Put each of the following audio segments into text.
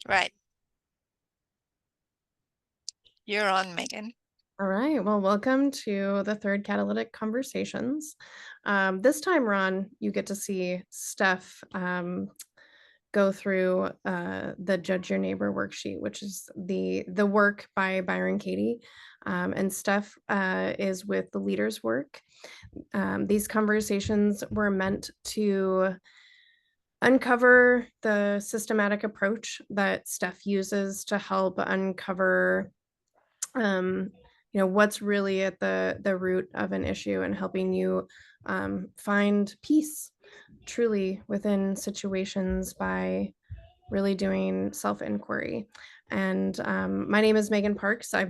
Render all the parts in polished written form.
Right. You're on, Megan. All right. Well, welcome to the third Catalytic Conversations. This time, Ron, you get to see Steph go through the Judge Your Neighbor worksheet, which is the work by Byron Katie. And Steph is with the Leaders Work. These conversations were meant to uncover the systematic approach that Steph uses to help uncover um, what's really at the root of an issue and helping you find peace truly within situations by really doing self-inquiry. And my name is Megan Parks. I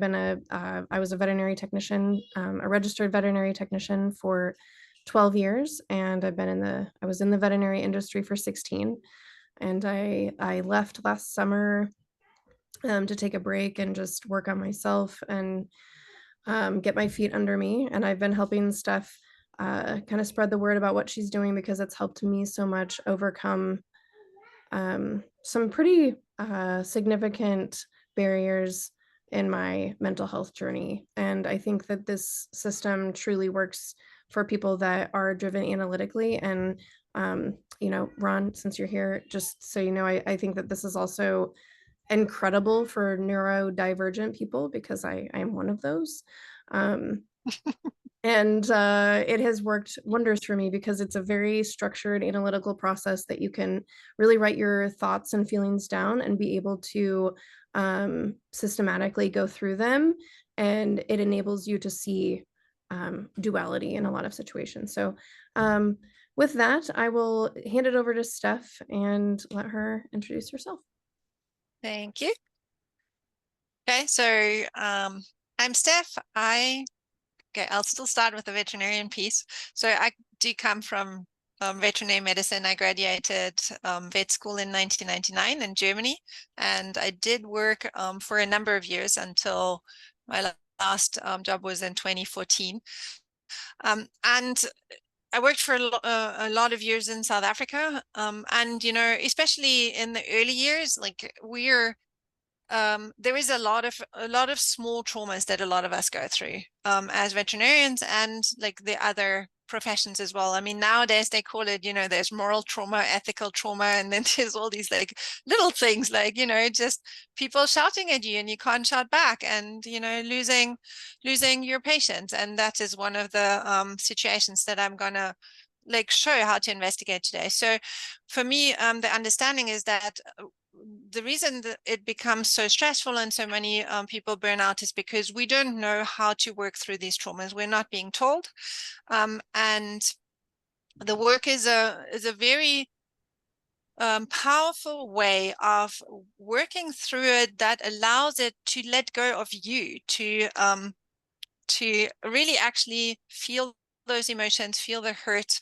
was a veterinary technician, a registered veterinary technician for 12 years, and I was in the veterinary industry for 16. And I left last summer to take a break and just work on myself and get my feet under me. And I've been helping Steph kind of spread the word about what she's doing because it's helped me so much overcome some pretty significant barriers in my mental health journey. And I think that this system truly works for people that are driven analytically. And, Ron, since you're here, just so you know, I think that this is also incredible for neurodivergent people because I am one of those. Um, and it has worked wonders for me because it's a very structured analytical process that you can really write your thoughts and feelings down and be able to systematically go through them. And it enables you to see duality in a lot of situations. So, with that, I will hand it over to Steph and let her introduce herself. Thank you. Okay, so I'm Steph. I'll still start with the veterinarian piece. So I do come from veterinary medicine. I graduated vet school in 1999 in Germany, and I did work for a number of years until my last job was in 2014. And I worked for a lot of years in South Africa, and especially in the early years, like there is a lot of small traumas that a lot of us go through as veterinarians and like the other professions as well. I mean, nowadays they call it, there's moral trauma, ethical trauma, and then there's all these like little things like, just people shouting at you and you can't shout back and, losing your patient. And that is one of the situations that I'm gonna like show how to investigate today. So for me, the understanding is that the reason that it becomes so stressful and so many people burn out is because we don't know how to work through these traumas. We're not being told. And the work is a very powerful way of working through it that allows it to let go of you, to really actually feel those emotions, feel the hurt,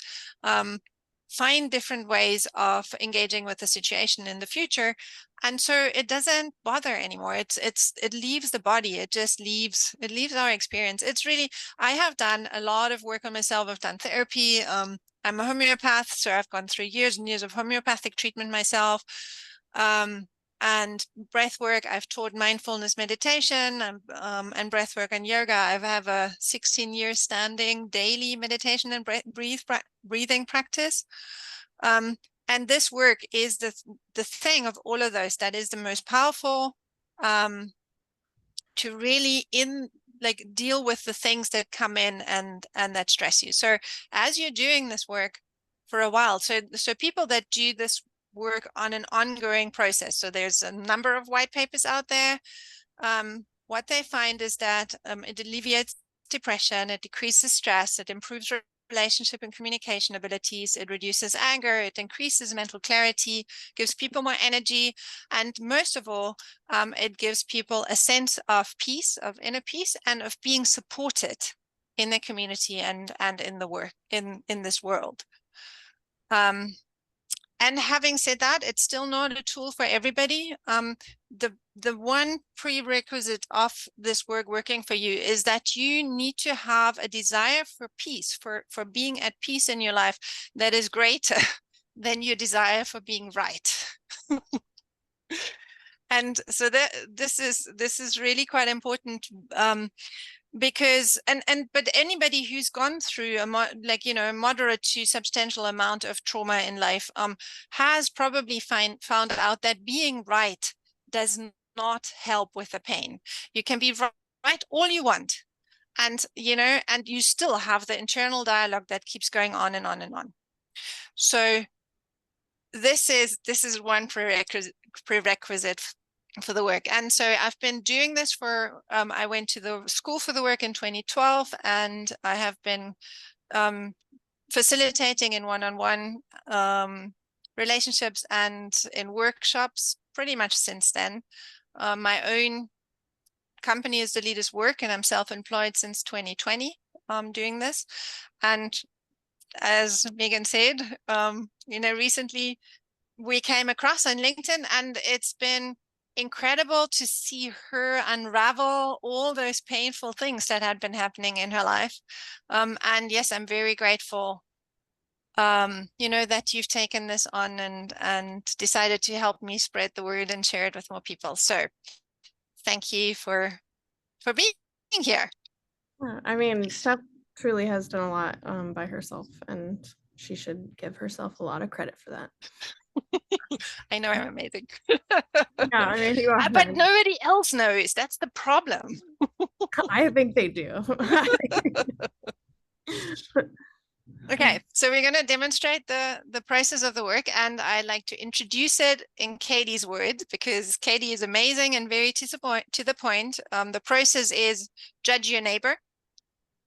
find different ways of engaging with the situation in the future. And so it doesn't bother anymore. It leaves the body. It leaves our experience. It's really, I have done a lot of work on myself. I've done therapy. I'm a homeopath, so I've gone through years and years of homeopathic treatment myself. And breath work, I've taught mindfulness meditation and breath work and yoga. I have a 16-year standing daily meditation and breathing practice. And this work is the thing of all of those that is the most powerful to really deal with the things that come in and that stress you. So as you're doing this work for a while, so people that do this work on an ongoing process. So there's a number of white papers out there. What they find is that it alleviates depression, it decreases stress, it improves relationship and communication abilities, it reduces anger, it increases mental clarity, gives people more energy, and most of all, it gives people a sense of peace, of inner peace, and of being supported in the community and in the work in this world. And having said that, it's still not a tool for everybody. The one prerequisite of this work working for you is that you need to have a desire for peace, for being at peace in your life that is greater than your desire for being right. And so this is really quite important, because but anybody who's gone through a moderate to substantial amount of trauma in life has probably found out that being right does not help with the pain. You can be right all you want, and and you still have the internal dialogue that keeps going on and on and on. So this is one prerequisite for the work. And so I've been doing this for, I went to the school for the work in 2012, and I have been facilitating in one-on-one relationships and in workshops pretty much since then. My own company is the Leaders Work, and I'm self-employed since 2020 doing this. And as Megan said, recently we came across on LinkedIn, and it's been incredible to see her unravel all those painful things that had been happening in her life. And yes, I'm very grateful, that you've taken this on and decided to help me spread the word and share it with more people. So thank you for being here. Yeah, I mean, Steph truly has done a lot by herself, and she should give herself a lot of credit for that. I know I'm amazing. Yeah, I mean, you are. But nobody else knows. That's the problem. I think they do. Okay, so we're going to demonstrate the process of the work, and I like to introduce it in Katie's words because Katie is amazing and very to the point. The process is judge your neighbor,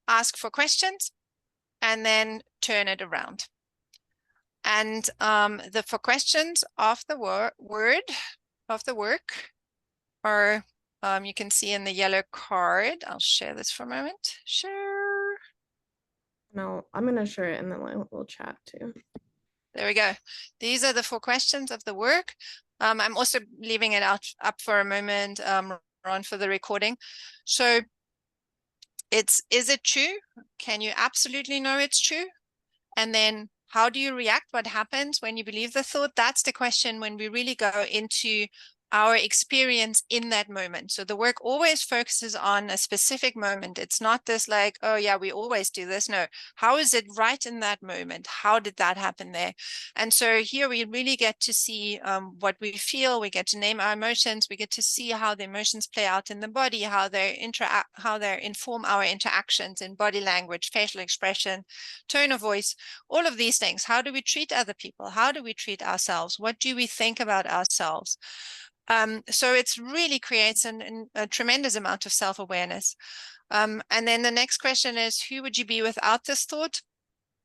ask for questions, and then turn it around. And the for questions of the word of the work are, you can see in the yellow card. I'll share this for a moment. Share. No, I'm gonna share it in the little chat too. There we go. These are the 4 questions of the work. I'm also leaving it up for a moment, Ron, for the recording. So is it true? Can you absolutely know it's true? And then how do you react? What happens when you believe the thought? That's the question when we really go into our experience in that moment. So the work always focuses on a specific moment. It's not this like, oh yeah, we always do this. No, how is it right in that moment? How did that happen there? And so here we really get to see what we feel. We get to name our emotions. We get to see how the emotions play out in the body, how they inform our interactions in body language, facial expression, tone of voice, all of these things. How do we treat other people? How do we treat ourselves? What do we think about ourselves? So it really creates a tremendous amount of self-awareness. And then the next question is, who would you be without this thought?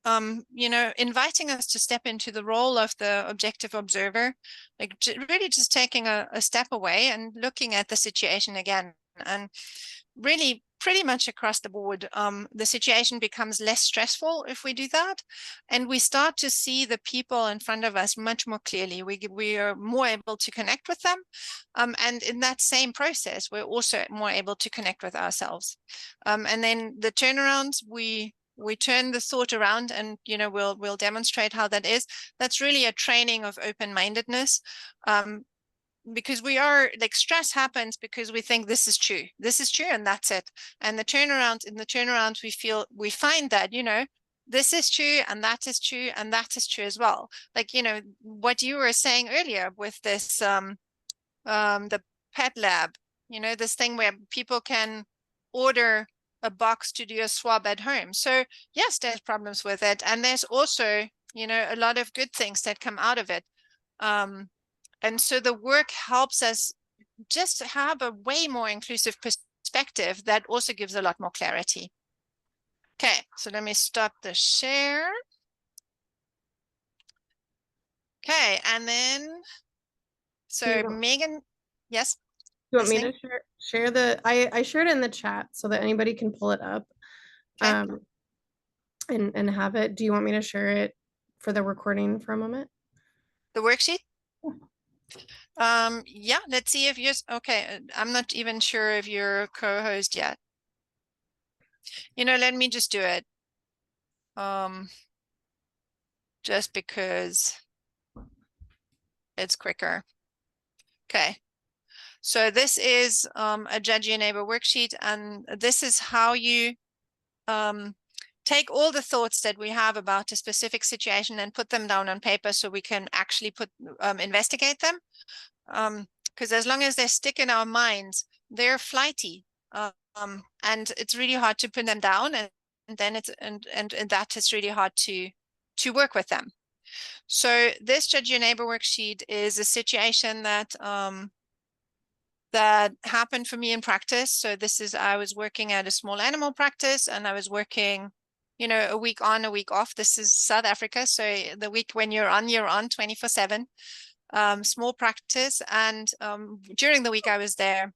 Inviting us to step into the role of the objective observer, like really just taking a step away and looking at the situation again. And really pretty much across the board, the situation becomes less stressful if we do that. And we start to see the people in front of us much more clearly. We are more able to connect with them. And in that same process, we're also more able to connect with ourselves. And then the turnarounds, we turn the thought around, and we'll demonstrate how that is. That's really a training of open-mindedness. Because we are like, stress happens because we think this is true, and that's it. And in the turnaround, we find that this is true, and that is true, and that is true as well. Like what you were saying earlier with this the pet lab, this thing where people can order a box to do a swab at home. So yes, there's problems with it, and there's also a lot of good things that come out of it. And so the work helps us just have a way more inclusive perspective that also gives a lot more clarity. Okay, so let me stop the share. Okay, and then, so Megan, yes? You want me to share the, I shared it in the chat so that anybody can pull it up. Okay. And have it. Do you want me to share it for the recording for a moment? The worksheet? Yeah, let's see if you're okay. I'm not even sure if you're co-host yet. Let me just do it. Just because it's quicker. Okay. So this is a Judge Your Neighbor worksheet, and this is how you take all the thoughts that we have about a specific situation and put them down on paper so we can actually investigate them. Because as long as they stick in our minds, they're flighty, and it's really hard to put them down, and then it's and that is really hard to work with them. So this Judge Your Neighbor worksheet is a situation that that happened for me in practice. So this is, I was working at a small animal practice, and I was working, you know, a week on, a week off. This is South Africa. So the week when you're on 24/7, small practice. And during the week I was there,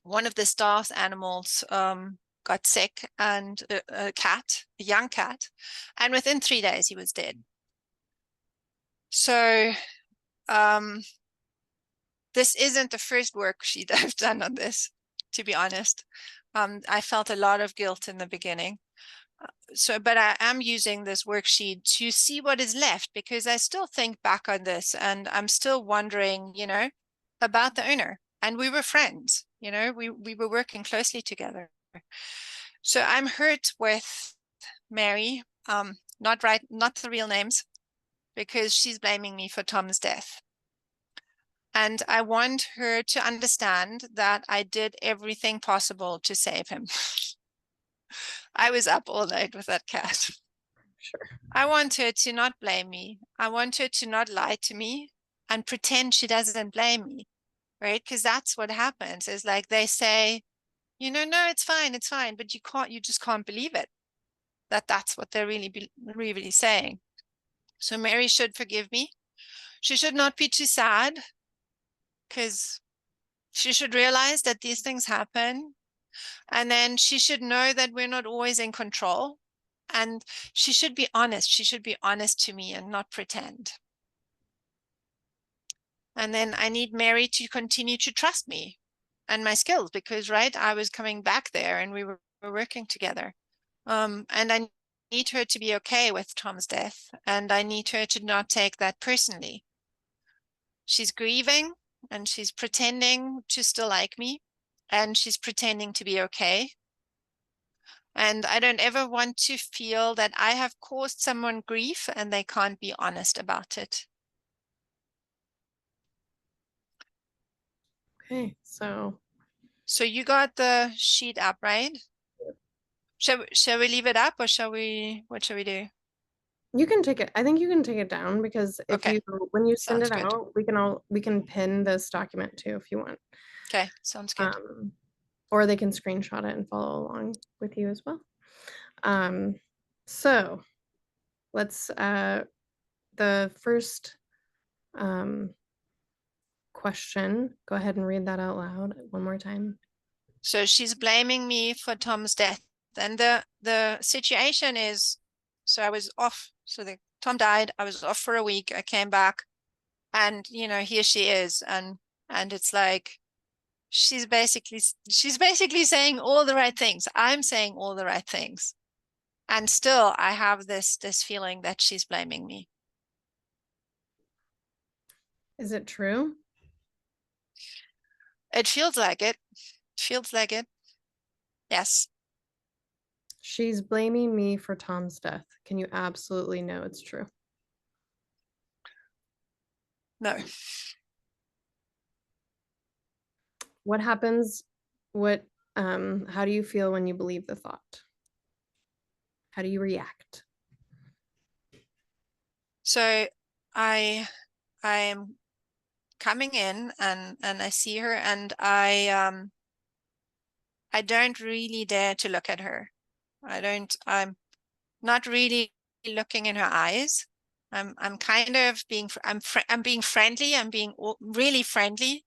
one of the staff's animals got sick, and a young cat, and within 3 days he was dead. So this isn't the first worksheet I've done on this, to be honest. I felt a lot of guilt in the beginning. But I am using this worksheet to see what is left, because I still think back on this and I'm still wondering, you know, about the owner. And we were friends, you know, we were working closely together. So I'm hurt with Mary, not the real names, because she's blaming me for Tom's death. And I want her to understand that I did everything possible to save him. I was up all night with that cat. Sure. I want her to not blame me. I want her to not lie to me and pretend she doesn't blame me, right? Because that's what happens. Is like they say, you know, no, it's fine, but you just can't believe it. That's what they're really saying. So Mary should forgive me. She should not be too sad, because she should realize that these things happen. And then she should know that we're not always in control. And she should be honest. She should be honest to me and not pretend. And then I need Mary to continue to trust me and my skills, because, right, I was coming back there and we were working together. And I need her to be okay with Tom's death, and I need her to not take that personally. She's grieving and she's pretending to still like me, and she's pretending to be okay. And I don't ever want to feel that I have caused someone grief and they can't be honest about it. Okay, so you got the sheet up, right? Shall we leave it up, or what shall we do? you can take it. I think you can take it down, because Okay, when you send sounds it good. out, we can pin this document too if you want. Okay, sounds good. Or they can screenshot it and follow along with you as well. So let's the first question, go ahead and read that out loud one more time. So she's blaming me for Tom's death. And the situation is, so I was off. So Tom died. I was off for a week. I came back, and you know, here she is, and it's like she's basically saying all the right things. I'm saying all the right things, and still I have this feeling that she's blaming me. Is it true? It feels like it. Feels like it. Yes. She's blaming me for Tom's death. Can you absolutely know it's true? No. What happens? How do you feel when you believe the thought? How do you react? So I am coming in, and I see her, and I don't really dare to look at her. I'm not really looking in her eyes. I'm kind of being I'm being friendly. I'm being really friendly.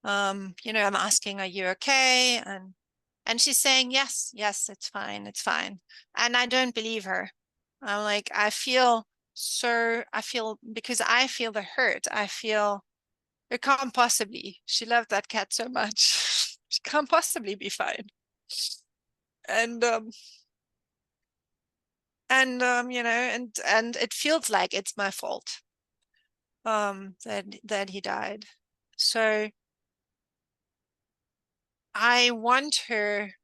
You know, I'm asking, are you okay? And she's saying, yes, it's fine, and I don't believe her. I'm like, I feel because I feel the hurt. I feel it can't possibly. She loved that cat so much. She can't possibly be fine. And you know, and it feels like it's my fault that he died. So I want her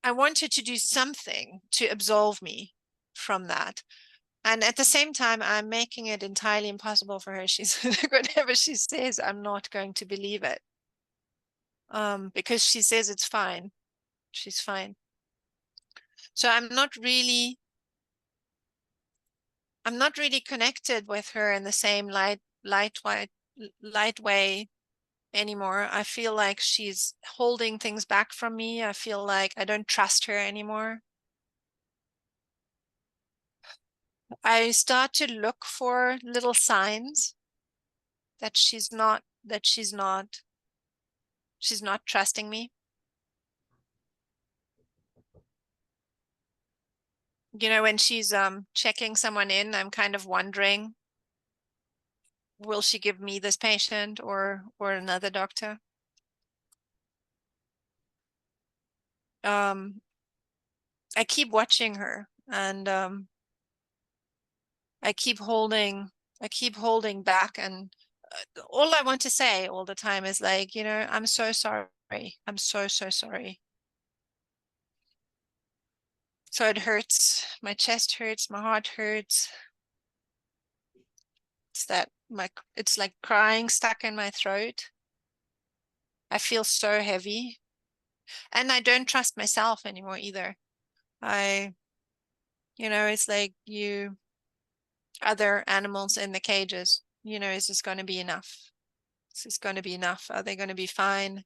to do something to absolve me from that. And at the same time, I'm making it entirely impossible for her. She's whatever she says, I'm not going to believe it. Because she says it's fine. She's fine. So I'm not really connected with her in the same light way anymore. I feel like she's holding things back from me. I feel like I don't trust her anymore. I start to look for little signs that she's not trusting me. You know, when she's checking someone in, I'm kind of wondering, will she give me this patient or another doctor? I keep watching her, and I keep holding back, and all I want to say all the time is like, you know, I'm so sorry. I'm so sorry. So it hurts. My chest hurts, my heart hurts. It's like crying stuck in my throat. I feel so heavy. And I don't trust myself anymore either. It's like other animals in the cages, is this going to be enough? Is this going to be enough? Are they going to be fine?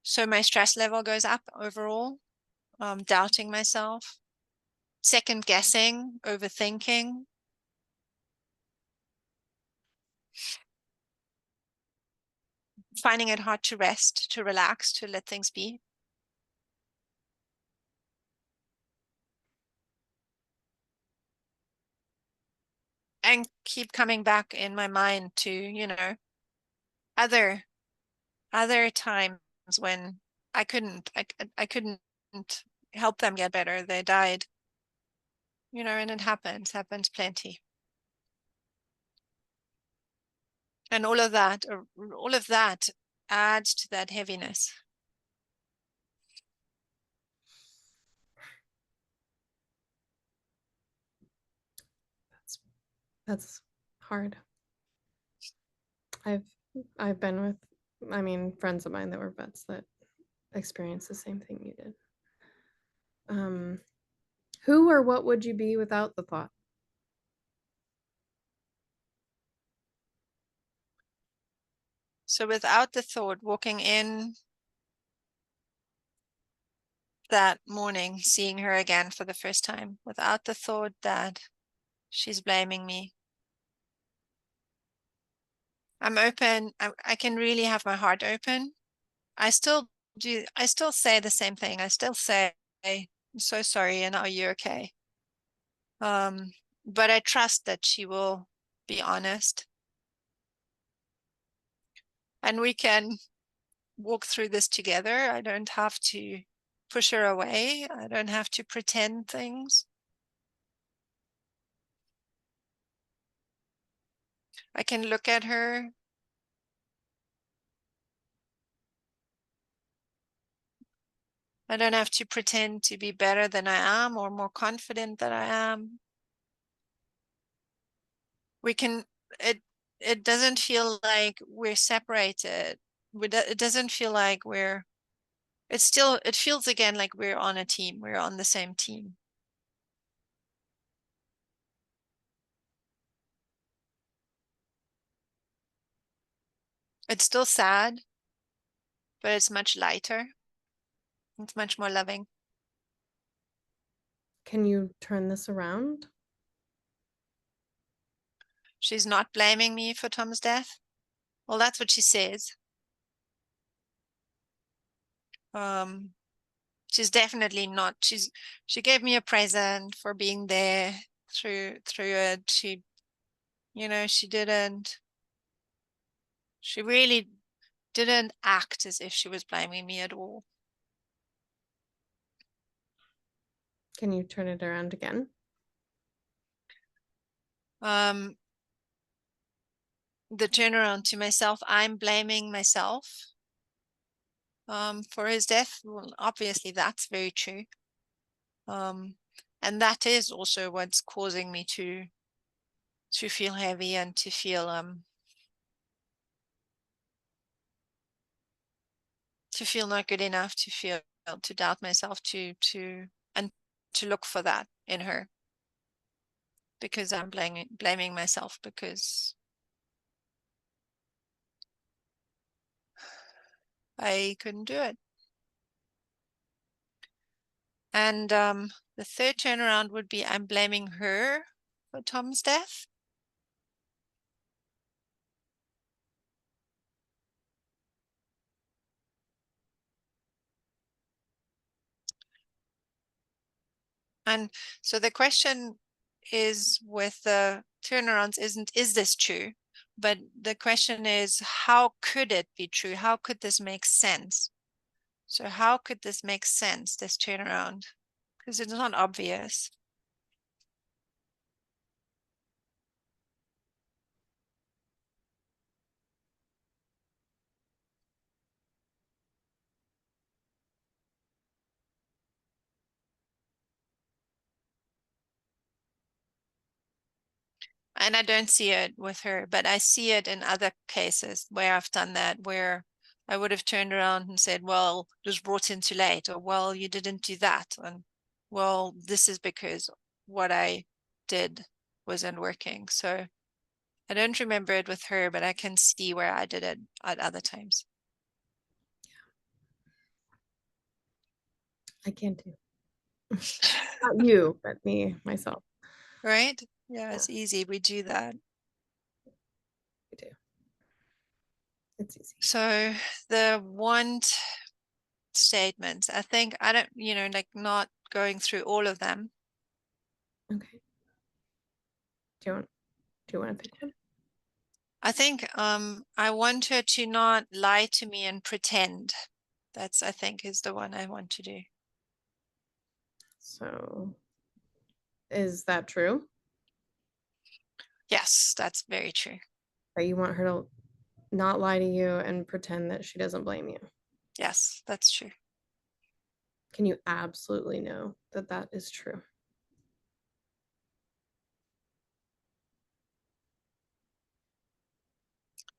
So my stress level goes up overall, doubting myself, second guessing, overthinking. Finding it hard to rest, to relax, to let things be. And keep coming back in my mind to, other times when I couldn't help them get better. They died, and it happens plenty. And all of that adds to that heaviness. That's hard. I've been with, friends of mine that were vets that experienced the same thing you did. Who or what would you be without the thought? So without the thought, walking in that morning, seeing her again for the first time, without the thought that she's blaming me, I'm open. I can really have my heart open. I still say the same thing. I still say, I'm so sorry, and are you okay? But I trust that she will be honest. And we can walk through this together. I don't have to push her away. I don't have to pretend things. I can look at her. I don't have to pretend to be better than I am or more confident than I am. It doesn't feel like we're separated. It doesn't feel like it feels again like we're on a team. We're on the same team. It's still sad, but it's much lighter. It's much more loving. Can you turn this around? She's not blaming me for Tom's death. Well, that's what she says. She's definitely not. She gave me a present for being there through it. She really didn't act as if she was blaming me at all. Can you turn it around again? The turnaround to myself, I'm blaming myself for his death. Well, obviously that's very true. And that is also what's causing me to feel heavy and to feel not good enough, to doubt myself, and to look for that in her, because I'm blaming myself because I couldn't do it. And the third turnaround would be I'm blaming her for Tom's death. And so the question is, with the turnarounds, is this true? But the question is, how could it be true? How could this make sense? So how could this make sense, this turnaround? Because it's not obvious. And I don't see it with her, but I see it in other cases where I've done that, where I would have turned around and said, well, it was brought in too late, or, well, you didn't do that. And, well, this is because what I did wasn't working. So I don't remember it with her, but I can see where I did it at other times. I can too. Not you, but me, myself. Right? Yeah, it's easy. We do that. I do. It's easy. So the want statements, I think, I don't, like, not going through all of them. Okay. Do you want to pick one? I think I want her to not lie to me and pretend. That's, I think, is the one I want to do. So, is that true? Yes, that's very true. That you want her to not lie to you and pretend that she doesn't blame you? Yes, that's true. Can you absolutely know that that is true?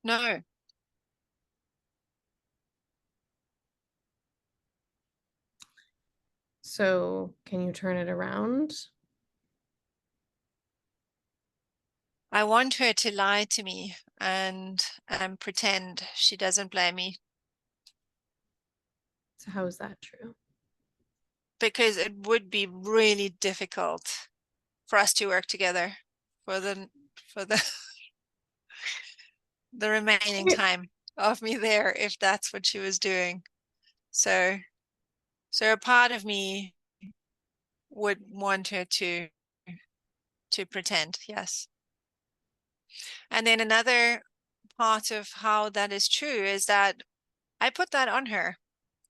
No, So, can you turn it around? I want her to lie to me and pretend she doesn't blame me, So, how is that true? because it would be really difficult for us to work together for the the remaining time of me there, if that's what she was doing. So a part of me would want her to pretend, yes. And then another part of how that is true is that I put that on her.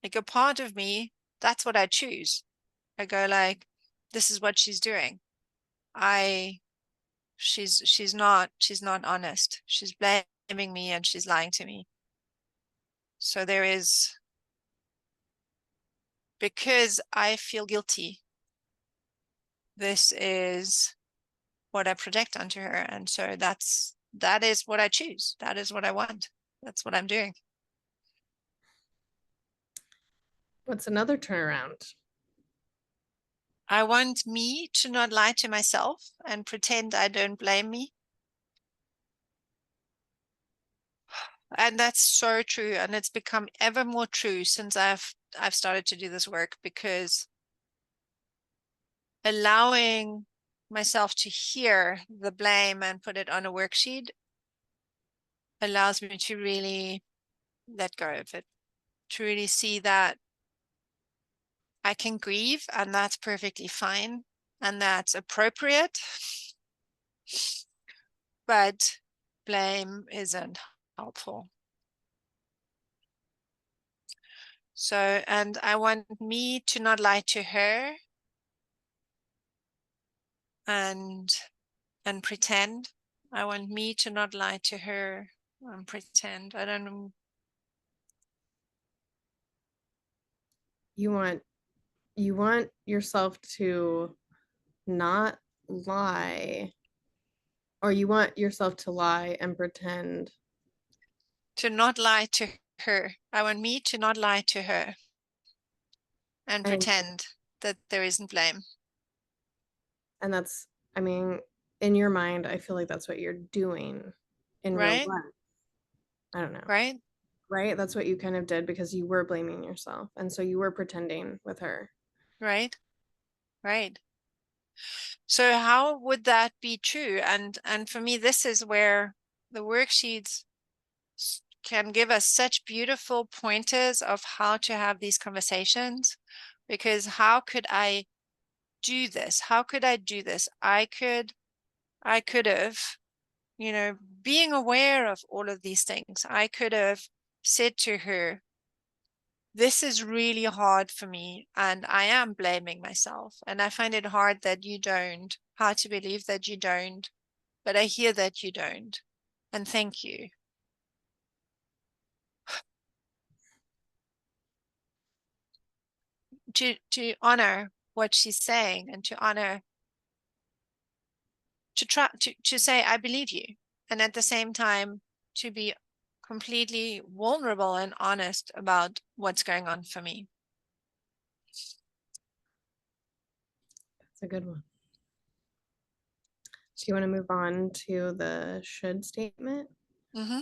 Like, a part of me, that's what I choose. I go like, this is what she's doing. She's not honest. She's blaming me and she's lying to me. So there is, because I feel guilty, this is what I project onto her. And so that is what I choose. That is what I want. That's what I'm doing. What's another turnaround? I want me to not lie to myself and pretend I don't blame me. And that's so true. And it's become ever more true since I've started to do this work, because allowing myself to hear the blame and put it on a worksheet allows me to really let go of it, to really see that I can grieve and that's perfectly fine and that's appropriate, but blame isn't helpful. So, and I want me to not lie to her and pretend. I want me to not lie to her and pretend. I don't know. You want yourself to not lie, or you want yourself to lie and pretend. To not lie to her. I want me to not lie to her and And pretend that there isn't blame. and that's, I mean, in your mind, I feel like that's what you're doing in real Right? life. I don't know. Right? Right? That's what you kind of did because you were blaming yourself. And so you were pretending with her. Right? Right. So how would that be true? And for me, this is where the worksheets can give us such beautiful pointers of how to have these conversations. Because how could I do this? How could I do this? I could have, being aware of all of these things, I could have said to her, this is really hard for me, and I am blaming myself. And I find it hard that you don't, hard to believe that you don't, but I hear that you don't. And thank you. To honor what she's saying and to honor, to try to say, I believe you. And at the same time, to be completely vulnerable and honest about what's going on for me. That's a good one. Do you want to move on to the should statement? Mm-hmm.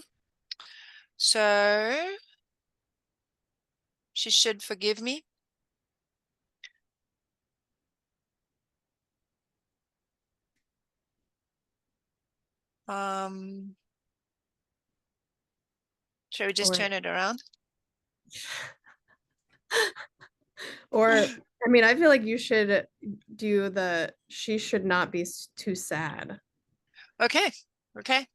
So she should forgive me. Um, Shall we just Or turn it around? or I mean, I feel like you should do the she should not be too sad. Okay. Okay.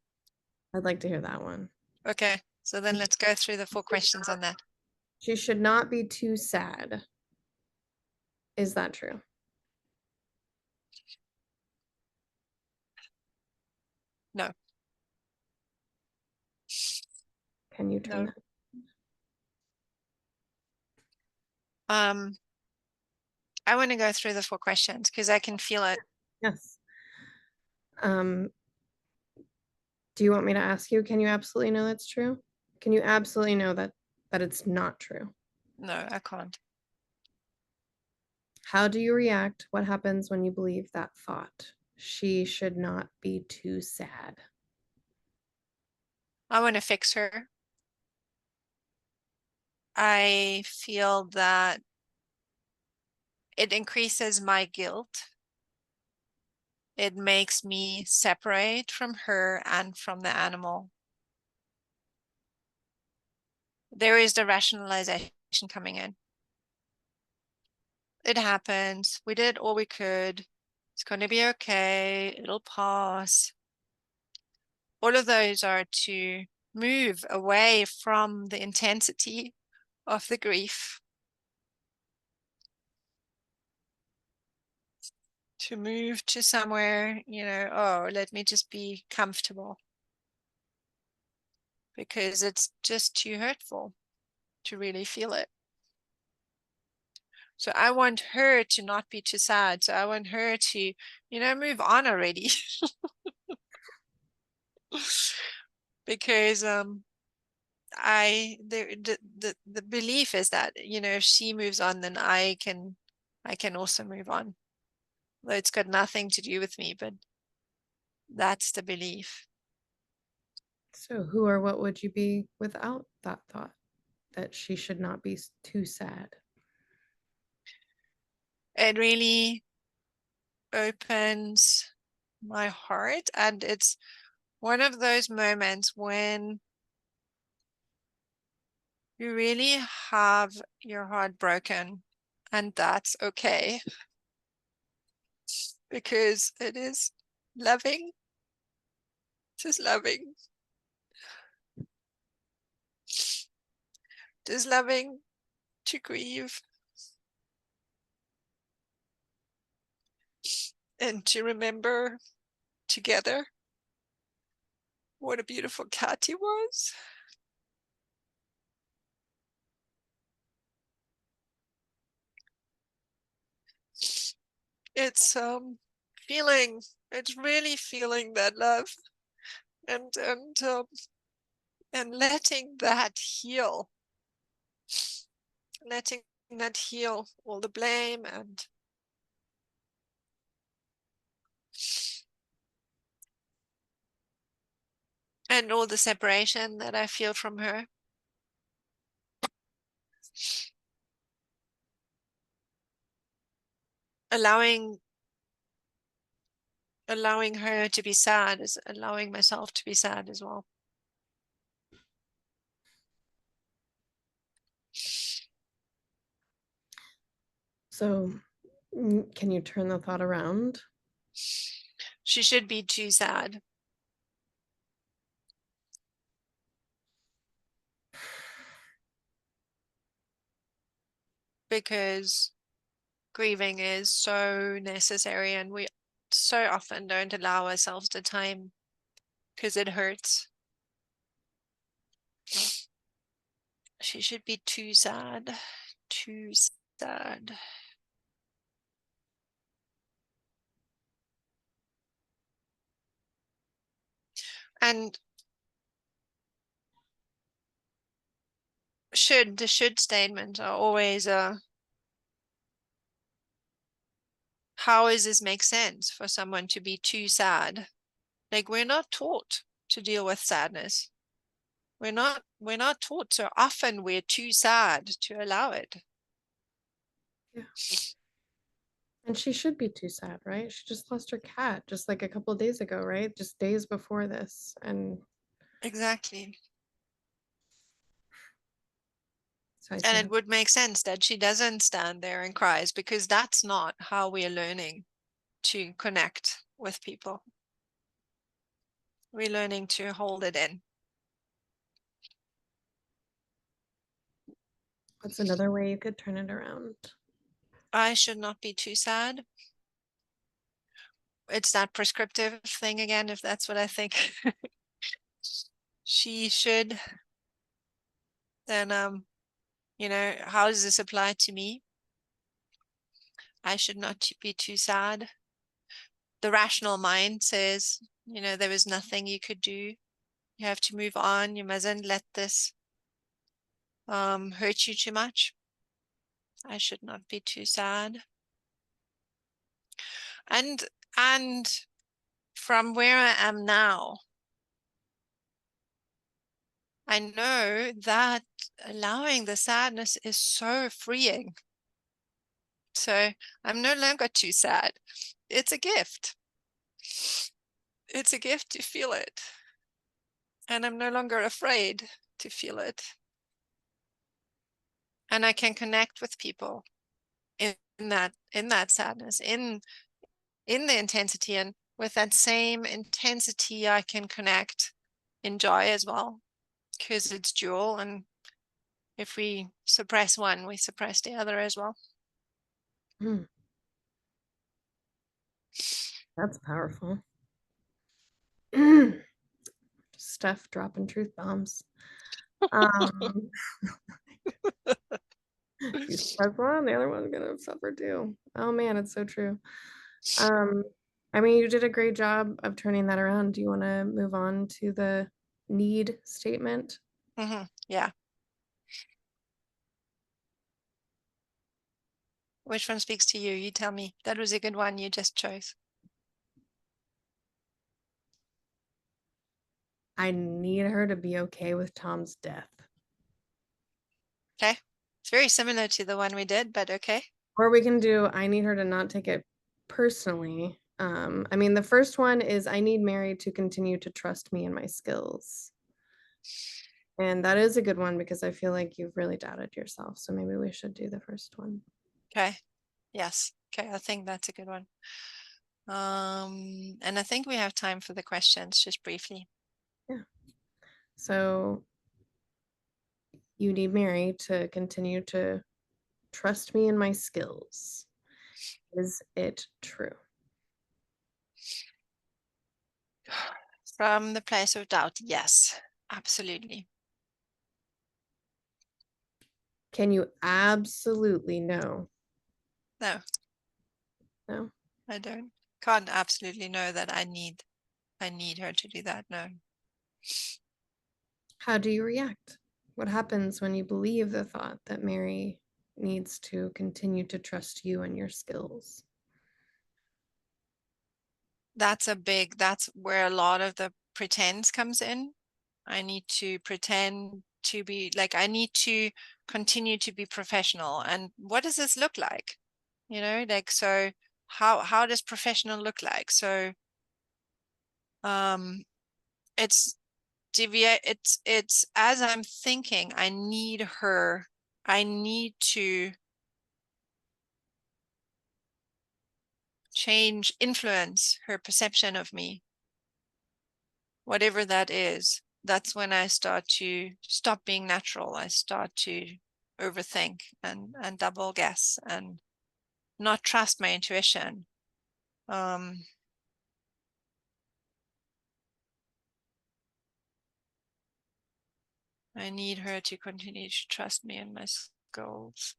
I'd like to hear that one. Okay. So then let's go through the 4 Should questions not- on that. She should not be too sad. Is that true? No, Can you turn no. that? Um, I want to go through the 4 questions because I can feel it. Yes. Um, do you want me to ask you, can you absolutely know that's true? Can you absolutely know that it's not true? No, I can't. How do you react? What happens when you believe that thought? She should not be too sad. I want to fix her. I feel that it increases my guilt. It makes me separate from her and from the animal. There is the rationalization coming in. It happens. We did all we could. It's going to be okay. It'll pass. All of those are to move away from the intensity of the grief, to move to somewhere, oh, let me just be comfortable because it's just too hurtful to really feel it. So I want her to not be too sad. So I want her to, move on already. Because the belief is that, if she moves on, then I can also move on. Though it's got nothing to do with me, but that's the belief. So, who or what would you be without that thought that she should not be too sad? It really opens my heart, and it's one of those moments when you really have your heart broken, and that's okay because it is loving, just loving, just loving to grieve and to remember together what a beautiful cat he was. It's feeling, it's really feeling that love and and letting that heal, letting that heal all the blame and all the separation that I feel from her. Allowing her to be sad is allowing myself to be sad as well. So, can you turn the thought around? She should be too sad. Because grieving is so necessary and we so often don't allow ourselves the time because it hurts. She should be too sad. Too sad. And the should statements are always how does this make sense for someone to be too sad? Like, we're not taught to deal with sadness. We're not taught, so often we're too sad to allow it. Yeah. And she should be too sad, right? She just lost her cat just like a couple of days ago, right? Just days before this. And Exactly. so I And see it would make sense that she doesn't stand there and cries, because that's not how we are learning to connect with people. We're learning to hold it in. that's another way you could turn it around. I should not be too sad. It's that prescriptive thing again, if that's what I think. She should, then how does this apply to me? I should not be too sad. The rational mind says, there is nothing you could do. You have to move on. You mustn't let this hurt you too much. I should not be too sad. And from where I am now, I know that allowing the sadness is so freeing. So I'm no longer too sad. It's a gift. It's a gift to feel it. And I'm no longer afraid to feel it. And I can connect with people in that sadness, in the intensity, and with that same intensity I can connect in joy as well, because it's dual, and if we suppress one, we suppress the other as well. Mm, that's powerful. Steph dropping truth bombs. Um, if you suppress one, the other one's gonna suffer too. Oh man, it's so true. Um, I mean, you did a great job of turning that around. Do you want to move on to the need statement? Yeah. Which one speaks to you? You tell me. That was a good one you just chose. I need her to be okay with Tom's death. Okay. It's very similar to the one we did, but okay. Or we can do, I need her to not take it personally. I mean, the first one is I need Mary to continue to trust me and my skills. And that is a good one because I feel like you've really doubted yourself. So maybe we should do the first one. Okay. Yes. Okay. I think that's a good one. And I think we have time for the questions just briefly. Yeah. So you need Mary to continue to trust me and my skills. Is it true? From the place of doubt, yes, absolutely. Can you absolutely no? No. No? I don't. Can't absolutely know that I need her to do that. No. How do you react? What happens when you believe the thought that Mary needs to continue to trust you and your skills? That's where a lot of the pretend comes in. I need to pretend to be like, I need to continue to be professional. And what does this look like? Like, so how does professional look like? So it's it's as I'm thinking, I need to influence her perception of me, whatever that is. That's when I start to stop being natural. I start to overthink and double guess and not trust my intuition. I need her to continue to trust me and my skills.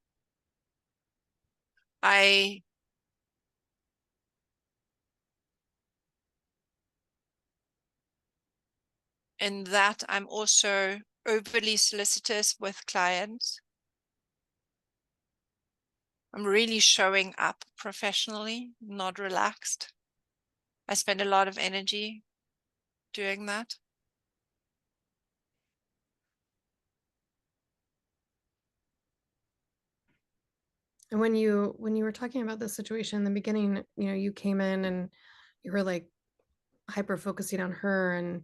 In that, I'm also overly solicitous with clients. I'm really showing up professionally, not relaxed. I spend a lot of energy doing that. And when you were talking about this situation in the beginning, you came in and you were like hyper focusing on her and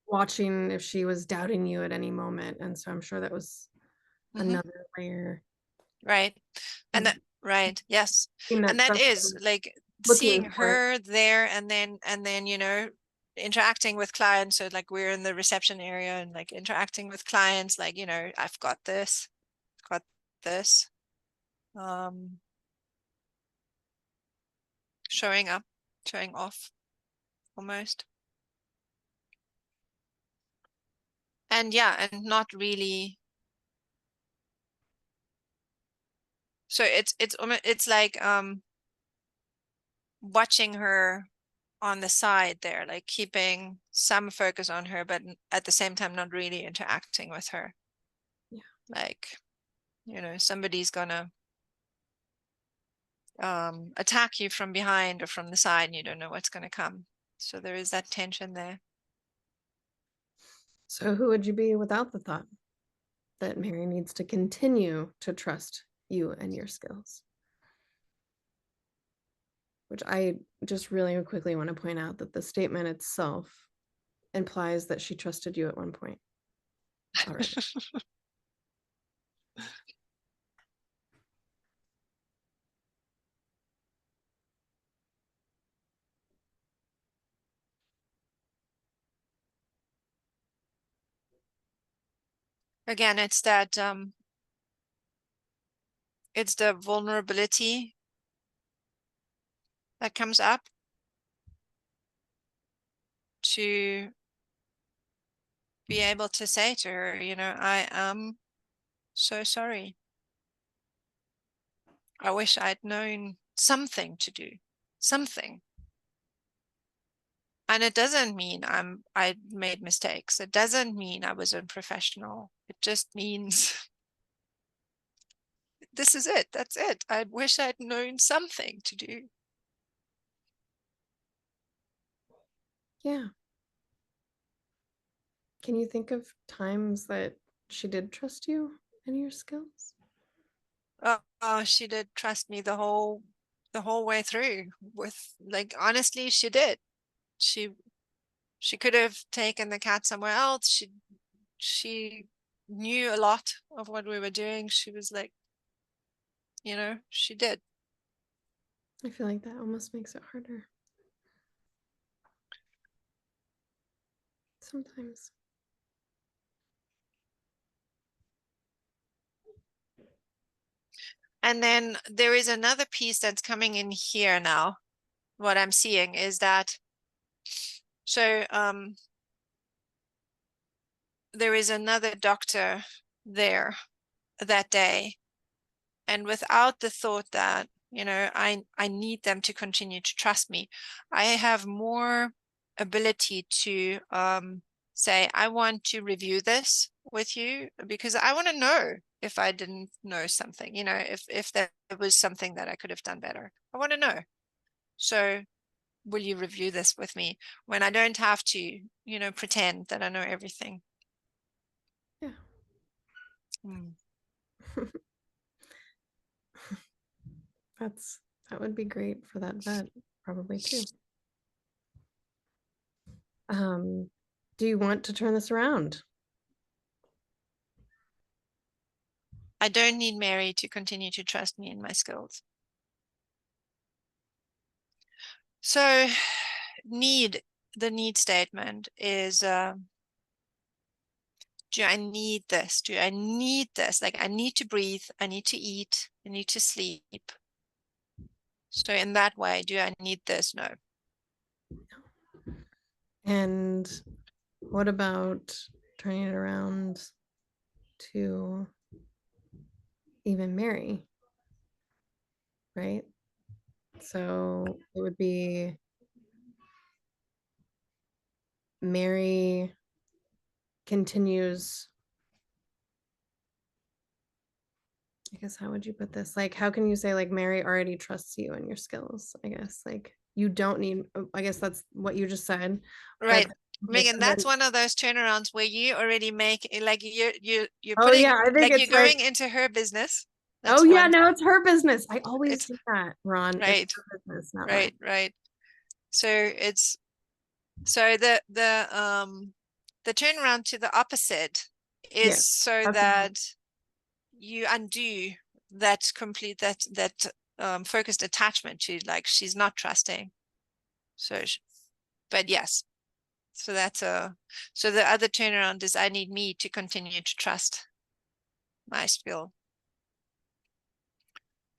watching if she was doubting you at any moment. And so I'm sure that was another layer. Right. And that, right. Yes. And that Trust is like looking seeing for it. her there and then, interacting with clients. So like we're in the reception area and like interacting with clients, like, I've got this, got this. Showing up, showing off almost. And yeah, and not really. So it's like watching her on the side there, like keeping some focus on her, but at the same time not really interacting with her. Yeah. Like, somebody's gonna attack you from behind or from the side and you don't know what's gonna come. So there is that tension there. So who would you be without the thought that Mary needs to continue to trust you and your skills? Which I just really quickly want to point out that the statement itself implies that she trusted you at one point already. Again, it's that it's the vulnerability that comes up to be able to say to her, I am so sorry. I wish I'd known something to do, something. And it doesn't mean I made mistakes. It doesn't mean I was unprofessional. It just means this is it. That's it. I wish I'd known something to do. Yeah. Can you think of times that she did trust you and your skills? She did trust me the whole way through. With like, honestly, she did. She could have taken the cat somewhere else. She knew a lot of what we were doing. She was like, she did. I feel like that almost makes it harder. Sometimes. And then there is another piece that's coming in here now. What I'm seeing is that, so there is another doctor there that day. And without the thought that I need them to continue to trust me. I have more ability to say, I want to review this with you because I want to know if I didn't know something, if there was something that I could have done better. I want to know. So will you review this with me when I don't have to, pretend that I know everything? Yeah. Mm. That would be great for that vet, probably too. Do you want to turn this around? I don't need Mary to continue to trust me in my skills. So the need statement is, do I need this? Do I need this? Like, I need to breathe, I need to eat, I need to sleep. So in that way, do I need this? No. And what about turning it around to even Mary, right? So it would be Mary continues. I guess, how would you put this? Like, how can you say, like, Mary already trusts you and your skills? I guess, like, you don't need, I guess that's what you just said. But Right. like, Megan, that's one of those turnarounds where you already make, like, you're oh putting, yeah, I think like, you're it's like, going into her business. oh That's yeah, one. no, it's her business. I always It's do that, Ron. It's right, her business, not mine. right. So the turnaround to the opposite is Yeah, so that's what that you undo that focused attachment to, like, she's not trusting. So, but yes, so so the other turnaround is I need me to continue to trust my skill.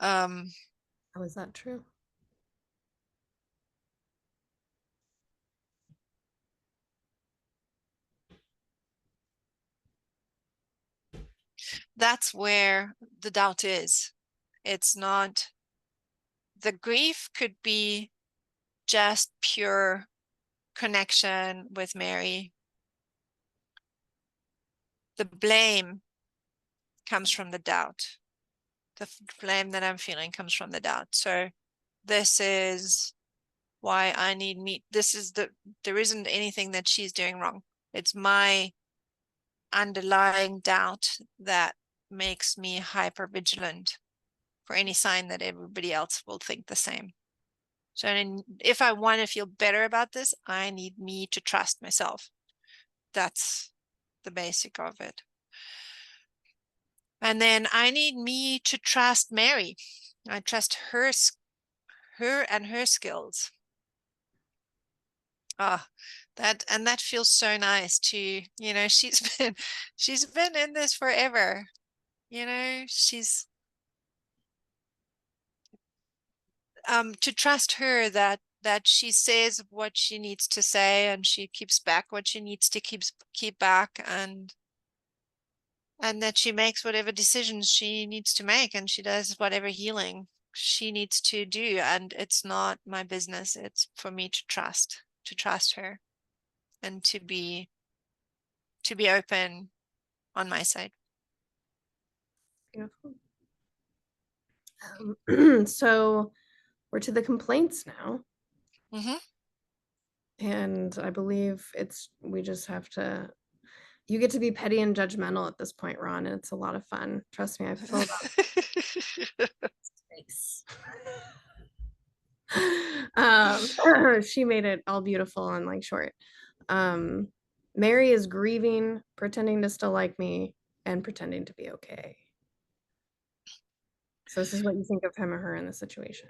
how is that true? That's where the doubt is. It's not, the grief could be just pure connection with Mary. The blame comes from the doubt. The blame that I'm feeling comes from the doubt. So this is why I need me. There isn't anything that she's doing wrong. It's my underlying doubt that makes me hyper vigilant for any sign that everybody else will think the same. So if I want to feel better about this, I need me to trust myself. That's the basic of it. And then I need me to trust Mary. I trust her and her skills. Ah, that feels so nice to, she's been in this forever. She's to trust her that she says what she needs to say and she keeps back what she needs to keep back, and that she makes whatever decisions she needs to make, and she does whatever healing she needs to do, and it's not my business. It's for me to trust her and to be open on my side. Beautiful. So we're to the complaints now. Mm-hmm. And I believe we just have to, you get to be petty and judgmental at this point, Ron, and it's a lot of fun. Trust me, I've filled up space. She made it all beautiful and like short. Mary is grieving, pretending to still like me, and pretending to be okay. So this is what you think of him or her in the situation.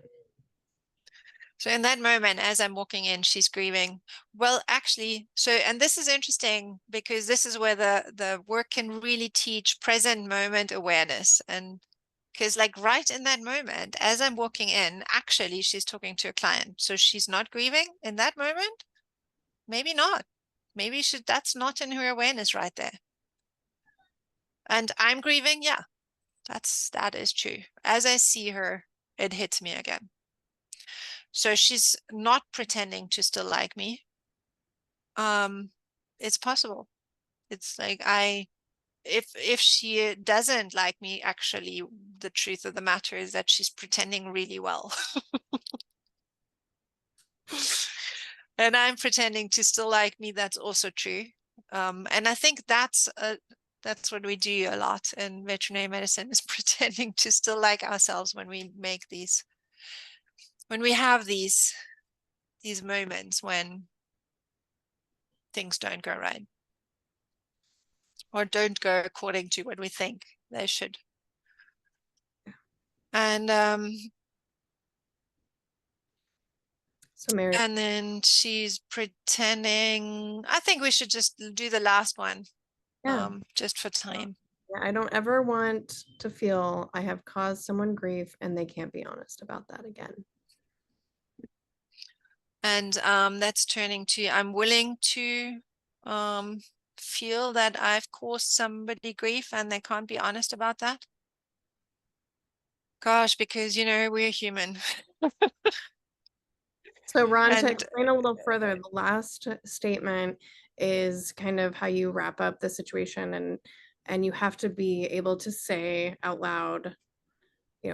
So in that moment, as I'm walking in, she's grieving. Well, actually, and this is interesting because this is where the work can really teach present moment awareness. And because, like, right in that moment, as I'm walking in, actually she's talking to a client. So she's not grieving in that moment. Maybe not. Maybe that's not in her awareness right there. And I'm grieving. Yeah, that is true. As I see her, it hits me again. So she's not pretending to still like me. It's possible. It's like if she doesn't like me, actually, the truth of the matter is that she's pretending really well. And I'm pretending to still like me. That's also true. And I think that's what we do a lot in veterinary medicine, is pretending to still like ourselves when we have these moments when things don't go right or don't go according to what we think they should. And So Mary, and then she's pretending. I think we should just do the last one, yeah. just for time. Yeah, I don't ever want to feel I have caused someone grief and they can't be honest about that again. And that's turning to, I'm willing to feel that I've caused somebody grief and they can't be honest about that. Gosh, because we're human. So Ron, to And explain a little further, the last statement is kind of how you wrap up the situation, and you have to be able to say out loud,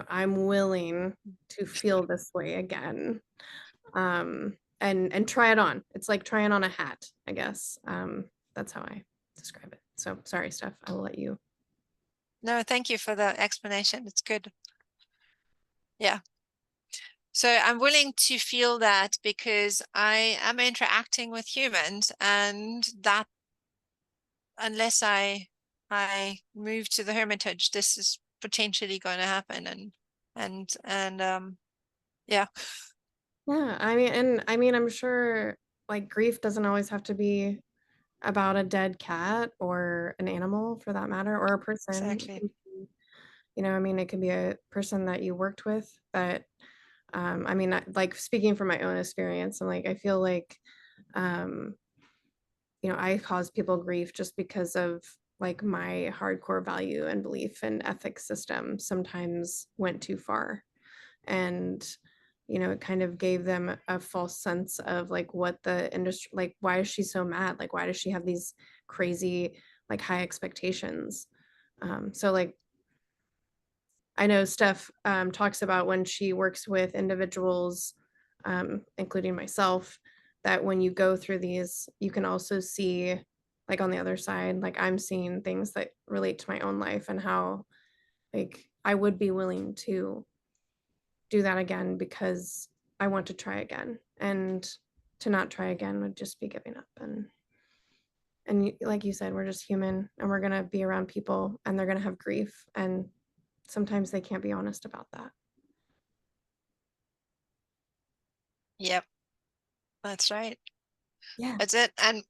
I'm willing to feel this way again. And try it on. It's like trying on a hat, I guess. That's how I describe it. So sorry, Steph, I will let you. no, thank you for the explanation. It's good. Yeah. So I'm willing to feel that because I am interacting with humans, and that unless I move to the hermitage, this is potentially going to happen. And yeah. Yeah, I mean, I'm sure like grief doesn't always have to be about a dead cat or an animal for that matter, or a person. Exactly. I mean, it could be a person that you worked with that, I mean, like speaking from my own experience, I'm like, I feel like, um, I cause people grief just because of like my hardcore value and belief and ethics system sometimes went too far. And it kind of gave them a false sense of like what the industry, like, why is she so mad, like why does she have these crazy like high expectations. So like I know Steph talks about when she works with individuals, including myself, that when you go through these you can also see like on the other side, like I'm seeing things that relate to my own life and how like I would be willing to do that again because I want to try again. And to not try again would just be giving up. And like you said, we're just human and we're going to be around people and they're going to have grief. And sometimes they can't be honest about that. Yep, that's right. Yeah. That's it. And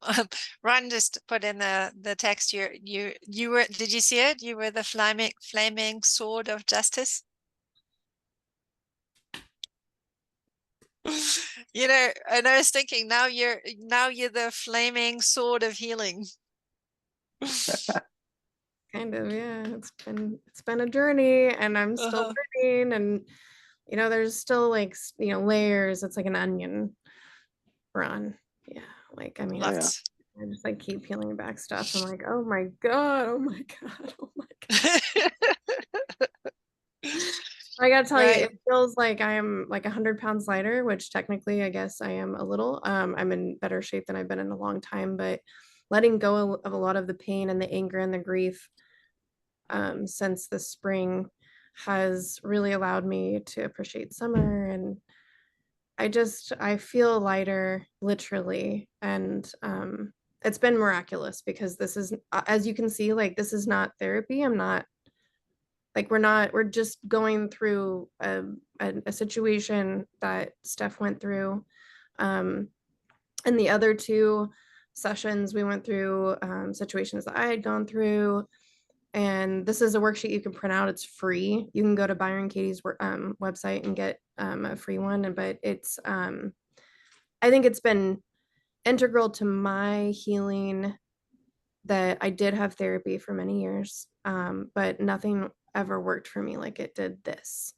Ron just put in the text. You were. Did you see it? You were the flaming sword of justice. And I was thinking, now you're the flaming sword of healing. Kind of, yeah. It's been a journey and I'm still Uh-huh. learning, and there's still like layers. It's like an onion, Ron. Yeah. Like I mean, Yeah. Lots. I just like keep peeling back stuff. I'm like, oh my God, oh my God, oh my God. I gotta tell you, Right. it feels like I am like 100 pounds lighter, which technically I guess I am a little. I'm in better shape than I've been in a long time, but letting go of a lot of the pain and the anger and the grief since the spring has really allowed me to appreciate summer. And I feel lighter literally. And it's been miraculous because this is, as you can see, like this is not therapy. I'm not like we're just going through a situation that Steph went through. Um, and the other two sessions we went through situations that I had gone through. And this is a worksheet you can print out. It's free. You can go to Byron Katie's website and get a free one. But it's I think it's been integral to my healing that I did have therapy for many years, but nothing ever worked for me like it did this.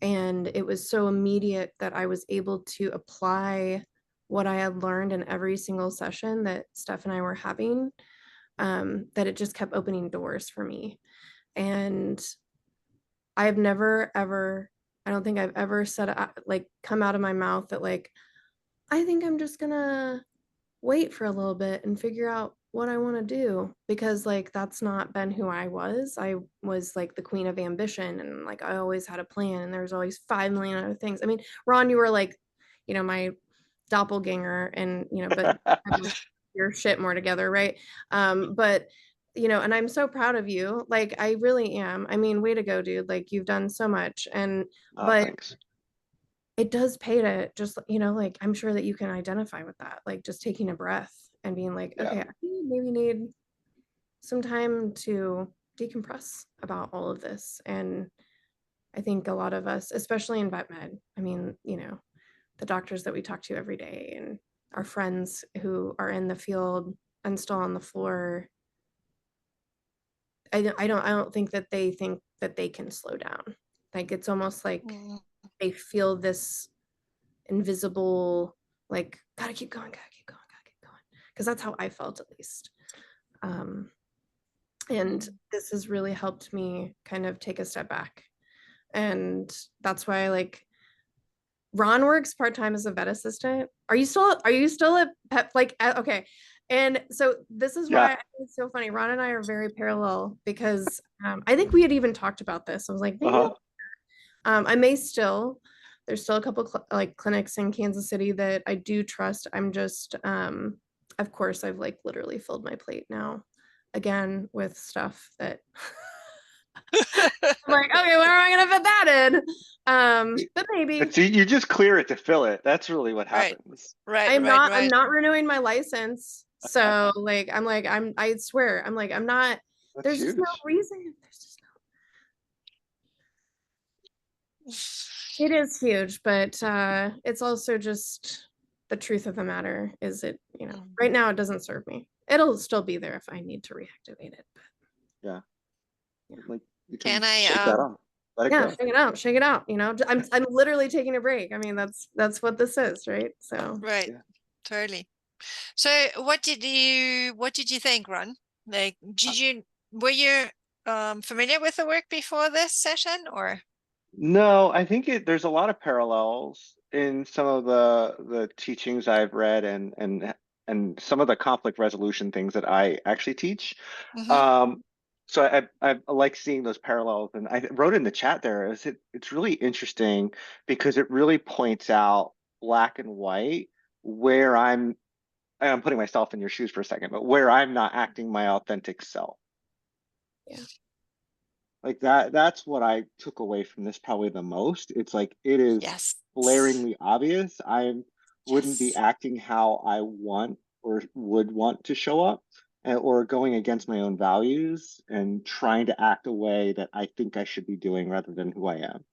And it was so immediate that I was able to apply what I had learned in every single session that Steph and I were having, that it just kept opening doors for me. And I've never, ever, I don't think I've ever said, like, come out of my mouth that, like, I think I'm just gonna wait for a little bit and figure out what I want to do, because like that's not been who I was. I was like the queen of ambition, and like I always had a plan, and there was always 5 million other things. I mean, Ron, you were like, my doppelganger, and but your shit more together, right? But and I'm so proud of you. Like I really am. I mean, way to go, dude. Like you've done so much. And Oh, but thanks. it does pay to just, like, I'm sure that you can identify with that, like just taking a breath and being like, Yeah. okay, I maybe need some time to decompress about all of this. And I think a lot of us, especially in vet med, I mean, the doctors that we talk to every day and our friends who are in the field and still on the floor, I don't think that they think that they can slow down. Like it's almost like Mm. they feel this invisible, like, gotta keep going, gotta keep going, gotta keep going, because that's how I felt, at least. And this has really helped me kind of take a step back, and that's why, like, Ron works part-time as a vet assistant. Are you still a pet, like, okay. And so this is Yeah. why it's so funny. Ron and I are very parallel, because I think we had even talked about this. I was like, maybe Uh-huh. I may still, there's still a couple like clinics in Kansas City that I do trust. I'm just, of course, I've like literally filled my plate now again with stuff that I'm like, okay, where am I gonna fit that in? But maybe. It's you just clear it to fill it. That's really what Right, happens. right, I'm right, not, I'm right. not renewing my license. So like, I swear, I'm not, That's there's just no huge. reason. There's just It is huge, but it's also just the truth of the matter is Mm. right now it doesn't serve me. It'll still be there if I need to reactivate it. But Yeah. yeah. Like you Can can I shake that off. Let it Yeah, go. shake it out, shake it out. I'm literally taking a break. I mean, that's what this is, right? So right, Yeah. totally. So what did you think, Ron? Like, were you familiar with the work before this session, or? No, I think there's a lot of parallels in some of the teachings I've read and some of the conflict resolution things that I actually teach. Mm-hmm. Um, so I like seeing those parallels, and I wrote in the chat there is it's really interesting because it really points out black and white where and I'm putting myself in your shoes for a second, but where I'm not acting my authentic self. yeah, Like that's what I took away from this probably the most. It's like it is Yes. blaringly obvious. I wouldn't be Yes. acting how I want or would want to show up, or going against my own values and trying to act a way that I think I should be doing rather than who I am.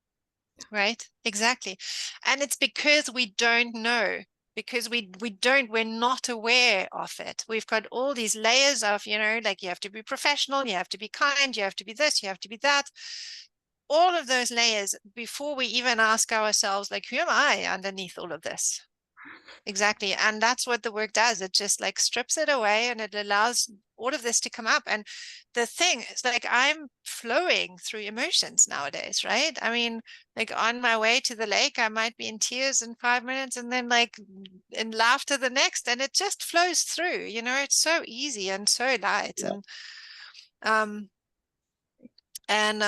Right. Exactly. And it's because we don't know, because we're not aware of it. We've got all these layers of, like you have to be professional, you have to be kind, you have to be this, you have to be that. All of those layers before we even ask ourselves, like, who am I underneath all of this? Exactly. And that's what the work does. It just like strips it away and it allows all of this to come up. And the thing is, like, I'm flowing through emotions nowadays, right? I mean, like on my way to the lake, I might be in tears in 5 minutes and then like in laughter the next, and it just flows through, it's so easy and so light. Yeah. Um, and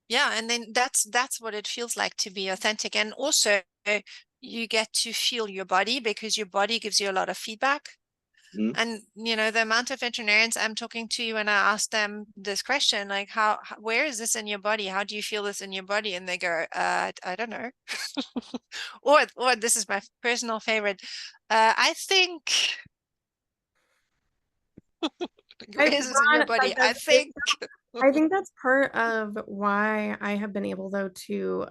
yeah, and then that's what it feels like to be authentic. And also you get to feel your body because your body gives you a lot of feedback. Mhm. And the amount of veterinarians I'm talking to when I ask them this question, like where is this in your body? How do you feel this in your body? And they go, I don't know. or this is my personal favorite. I think where is this in your Ron, body? like I think. I think that's part of why I have been able, though, to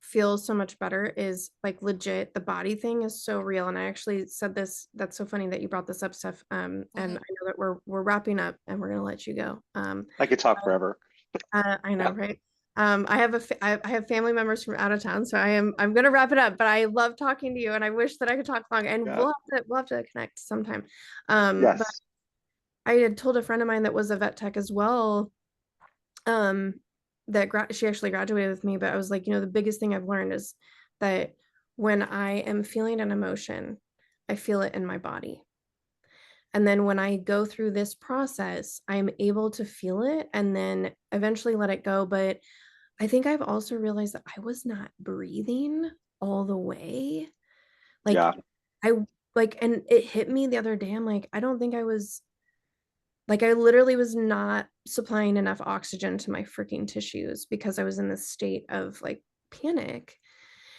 feel so much better, is like legit the body thing is so real. And I actually said this, that's so funny that you brought this up, Steph. And I Mhm. know that we're wrapping up and we're gonna let you go. I could talk forever. I know, right? I have family members from out of town, so I'm gonna wrap it up. But I love talking to you, and I wish that I could talk long. And Yeah. we'll have to connect sometime. But Yes. I had told a friend of mine that was a vet tech as well. Um, she actually graduated with me, but I was like, the biggest thing I've learned is that when I am feeling an emotion, I feel it in my body. And then when I go through this process, I'm able to feel it and then eventually let it go. But I think I've also realized that I was not breathing all the way. Like Yeah. I and it hit me the other day. I'm like, I don't think I was like, I literally was not supplying enough oxygen to my freaking tissues because I was in this state of like panic.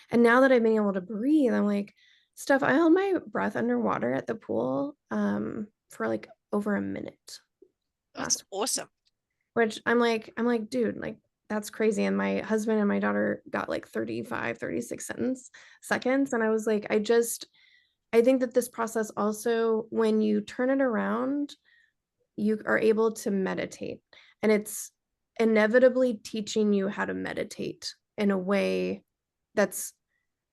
And now that I've been able to breathe, I'm like, Steph, I held my breath underwater at the pool for like over a minute That's last, awesome. which I'm like, dude, like that's crazy. And my husband and my daughter got like 35, 36 seconds. And I was like, I think that this process also, when you turn it around, you are able to meditate. And it's inevitably teaching you how to meditate in a way that's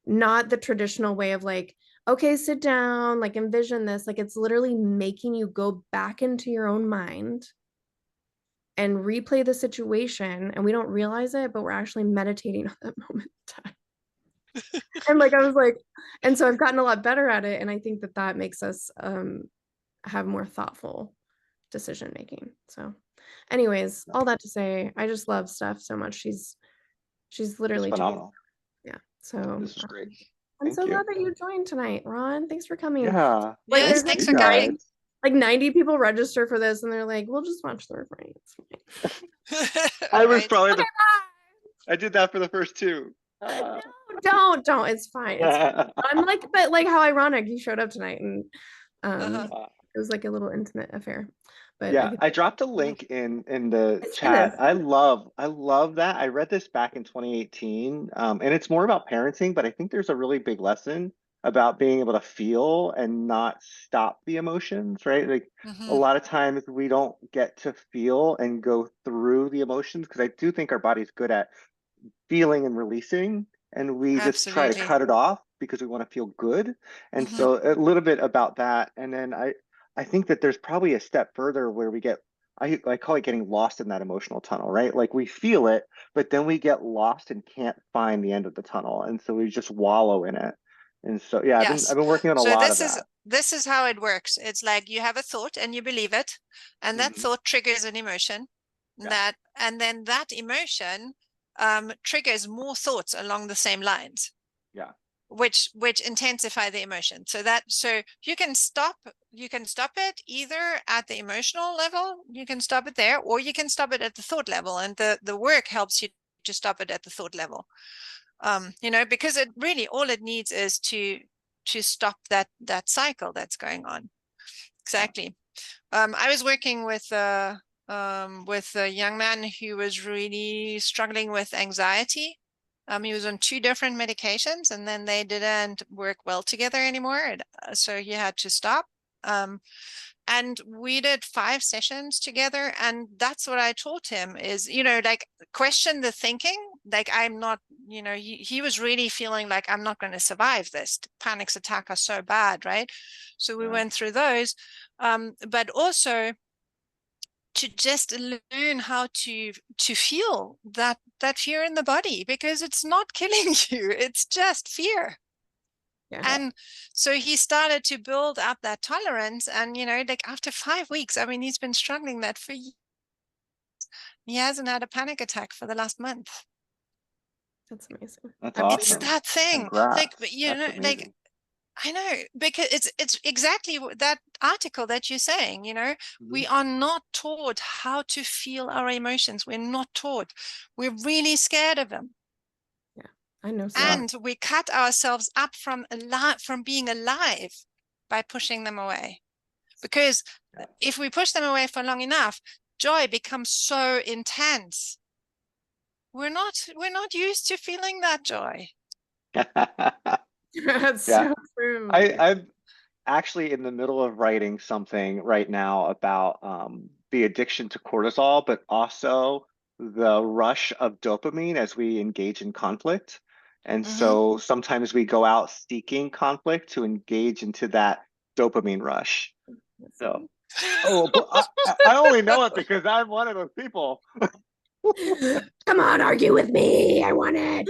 not the traditional way of like, okay, sit down, like envision this. Like it's literally making you go back into your own mind and replay the situation. And we don't realize it, but we're actually meditating on that moment in time. And like I was like, and so I've gotten a lot better at it. And I think that that makes us have more thoughtful decision making. So anyways, all that to say, I just love Steph so much. She's It's literally phenomenal. yeah. So This is great. I'm Thank so you. glad that you joined tonight, Ron. Thanks for coming. Yeah. Like Yes, there's Thank like thanks you for coming. guys. like 90 people register for this and they're like, we'll just watch the recording. It's fine. I was Right. probably Okay, I did that for the first two. bye. Don't. It's fine. It's fine. I'm like, but like how ironic you showed up tonight and Uh-huh. it was like a little intimate affair. But I Yeah, think I dropped a Mhm. link in the it's chat. this. I love that. I read this back in 2018, and it's more about parenting, but I think there's a really big lesson about being able to feel and not stop the emotions, right? Like a Mhm. lot of times we don't get to feel and go through the emotions because I do think our body's good at feeling and releasing, and we just try to Absolutely. cut it off because we want to feel good. And Mhm. so a little bit about that. And then I think that there's probably a step further where we get I call it getting lost in that emotional tunnel, right? Like we feel it, but then we get lost and can't find the end of the tunnel. And so we just wallow in it. And so yeah, Yes. I've been working on a So lot of that. this is how it works. It's like you have a thought and you believe it, and that Hmm. thought triggers an emotion. Yeah. And then that emotion triggers more thoughts along the same lines, Yeah. which intensify the emotion. So you can stop it either at the emotional level, you can stop it there, or you can stop it at the thought level. And the work helps you to stop it at the thought level. Because it really all it needs is to stop that cycle that's going on. Yeah. Exactly. I was working with a young man who was really struggling with anxiety. He was on 2 different medications, and then they didn't work well together anymore. So he had to stop. And we did 5 sessions together, and that's what I taught him is, like, question the thinking. Like, I'm not, he was really feeling like, I'm not going to survive this. Panic attacks are so bad, right? So we Yeah. went through those, but also to just learn how to feel that fear in the body, because it's not killing you, it's just fear. Yeah. And so he started to build up that tolerance. And, like after 5 weeks, I mean, he's been struggling that for years. He hasn't had a panic attack for the last month. That's amazing. That's I believe It's it. awesome. that thing. Like, Congrats. That's like, amazing. I know, because it's exactly that article that you're saying, Mhm. we are not taught how to feel our emotions. We're not taught. We're really scared of them. Yeah. I know so. Yeah. And we cut ourselves up from being alive by pushing them away. Because if we push them away for long enough, joy becomes so intense. We're not used to feeling that joy. That's Yeah. so true. I'm actually in the middle of writing something right now about the addiction to cortisol, but also the rush of dopamine as we engage in conflict. And Mhm. so sometimes we go out seeking conflict to engage into that dopamine rush. So, I only know it because I'm one of those people. Come on, argue with me. I want it.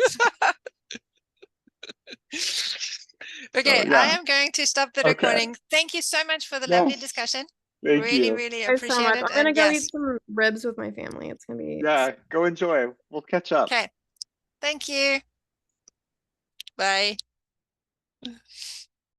Okay, So, I yeah. am going to stop the Okay. recording. Thank you so much for the lovely Yes. discussion. Thank Really, you. really There's so appreciate much. it. I'm gonna And go yes. eat some ribs with my family. It's gonna be Yeah, go enjoy. We'll catch up. Okay. Thank you. Bye.